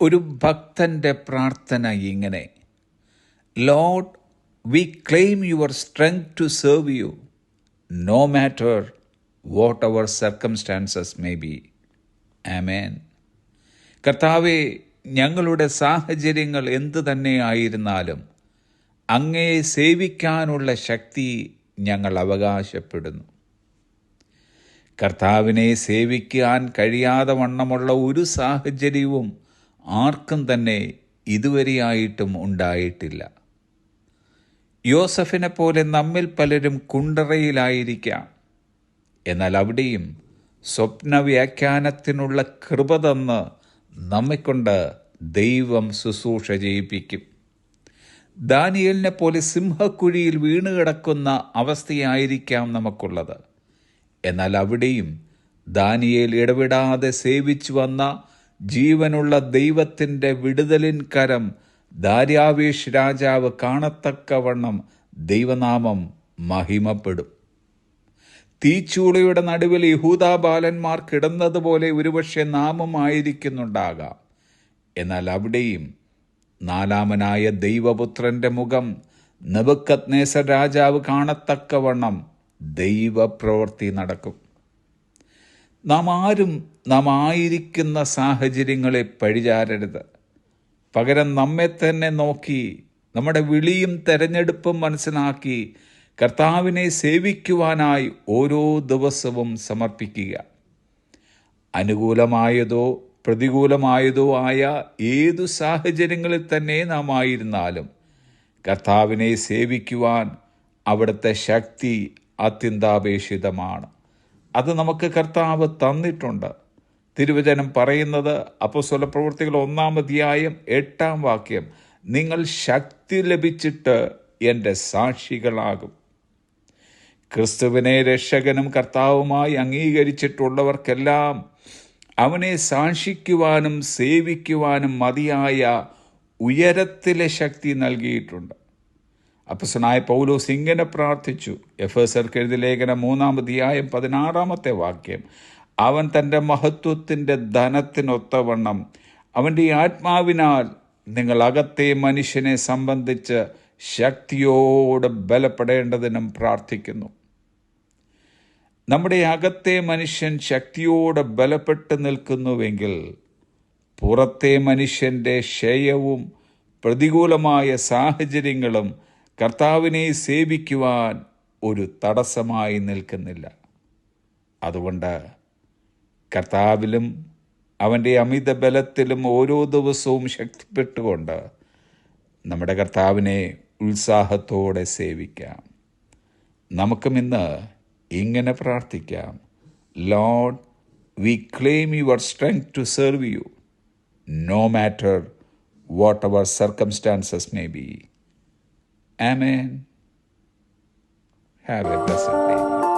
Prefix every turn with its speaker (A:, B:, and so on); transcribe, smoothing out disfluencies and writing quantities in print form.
A: ഒരു ഭക്തൻ്റെ പ്രാർത്ഥന ഇങ്ങനെ: lord, we claim your strength to serve you, no matter what our circumstances may be. Amen. കർത്താവെ, ഞങ്ങളുടെ സാഹചര്യങ്ങൾ എന്തു തന്നെ ആയിരുന്നാലും അങ്ങയെ സേവിക്കാനുള്ള ശക്തി ഞങ്ങൾ അവകാശപ്പെടുന്നു. കർത്താവിനെ സേവിക്കാൻ കഴിയാതെ വണ്ണമുള്ള ഒരു സാഹചര്യവും ആർക്കും തന്നെ ഇതുവരെയായിട്ടും ഉണ്ടായിട്ടില്ല. യോസഫിനെ പോലെ നമ്മിൽ പലരും കുണ്ടറയിലായിരിക്കാം. എന്നാൽ അവിടെയും സ്വപ്നവ്യാഖ്യാനത്തിനുള്ള കൃപ തന്ന് നമ്മെക്കൊണ്ട് ദൈവം ശുശ്രൂഷ ചെയ്യിപ്പിക്കും. ദാനിയേലിനെ പോലെ സിംഹക്കുഴിയിൽ വീണുകിടക്കുന്ന അവസ്ഥയായിരിക്കാം നമുക്കുള്ളത്. എന്നാൽ അവിടെയും ദാനിയേൽ ഇടവിടാതെ സേവിച്ചു വന്ന ജീവനുള്ള ദൈവത്തിൻ്റെ വിടുതലിൻ കരം ദാര്യാവേശ് രാജാവ് കാണത്തക്കവണ്ണം ദൈവനാമം മഹിമപ്പെടും. തീച്ചൂളയുടെ നടുവിൽ യഹൂദാ ബാലന്മാർ കിടന്നതുപോലെ ഒരുപക്ഷെ നാമമായിരിക്കുന്നുണ്ടാകാം. എന്നാൽ അവിടെയും നാലാമനായ ദൈവപുത്രൻ്റെ മുഖം നെബൂഖദ്നേസർ രാജാവ് കാണത്തക്കവണ്ണം ദൈവപ്രവൃത്തി നടക്കും. നാം ആയിരിക്കുന്ന സാഹചര്യങ്ങളെ പഴിചാരരുത്. പകരം നമ്മെ തന്നെ നോക്കി നമ്മുടെ വിളിയും തെരഞ്ഞെടുപ്പും മനസ്സിലാക്കി കർത്താവിനെ സേവിക്കുവാനായി ഓരോ ദിവസവും സമർപ്പിക്കുക. അനുകൂലമായതോ പ്രതികൂലമായതോ ആയ ഏതു സാഹചര്യങ്ങളിൽ തന്നെ നാം ആയിരുന്നാലും കർത്താവിനെ സേവിക്കുവാൻ അവിടുത്തെ ശക്തി അത്യന്താപേക്ഷിതമാണ്. അത് നമുക്ക് കർത്താവ് തന്നിട്ടുണ്ട്. തിരുവചനം പറയുന്നത് അപ്പോസ്തലപ്രവൃത്തികൾ 1-8 നിങ്ങൾ ശക്തി ലഭിച്ചിട്ട് എൻ്റെ സാക്ഷികളാകും. ക്രിസ്തുവിനെ രക്ഷകനും കർത്താവുമായി അംഗീകരിച്ചിട്ടുള്ളവർക്കെല്ലാം അവനെ സാക്ഷിക്കുവാനും സേവിക്കുവാനും മതിയായ ഉയരത്തിലെ ശക്തി നൽകിയിട്ടുണ്ട്. അപ്പോസ്തലനായ പൗലോസ് ഇങ്ങനെ പ്രാർത്ഥിച്ചു. എഫേസ്യർക്ക് എഴുതിയ ലേഖനം 3-16 അവൻ തൻ്റെ മഹത്വത്തിൻ്റെ ധനത്തിനൊത്തവണ്ണം അവൻ്റെ ആത്മാവിനാൽ നിങ്ങൾ അകത്തെ മനുഷ്യനെ സംബന്ധിച്ച് ശക്തിയോടെ ബലപ്പെടേണ്ടതിനും പ്രാർത്ഥിക്കുന്നു. നമ്മുടെ അകത്തെ മനുഷ്യൻ ശക്തിയോടെ ബലപ്പെട്ട് നിൽക്കുന്നുവെങ്കിൽ പുറത്തെ മനുഷ്യൻ്റെ ക്ഷയവും പ്രതികൂലമായ സാഹചര്യങ്ങളും കർത്താവിനെ സേവിക്കുവാൻ ഒരു തടസ്സമായി നിൽക്കുന്നില്ല. അതുകൊണ്ട് കർത്താവിലും അവൻ്റെ അമിത ബലത്തിലും ഓരോ ദിവസവും ശക്തിപ്പെട്ടുകൊണ്ട് നമ്മുടെ കർത്താവിനെ ഉത്സാഹത്തോടെ സേവിക്കാം. നമുക്കും ഇന്ന് ഇങ്ങനെ പ്രാർത്ഥിക്കാം: Lord, we claim your strength to serve you, no matter what our circumstances may be. Amen. Have a blessed day.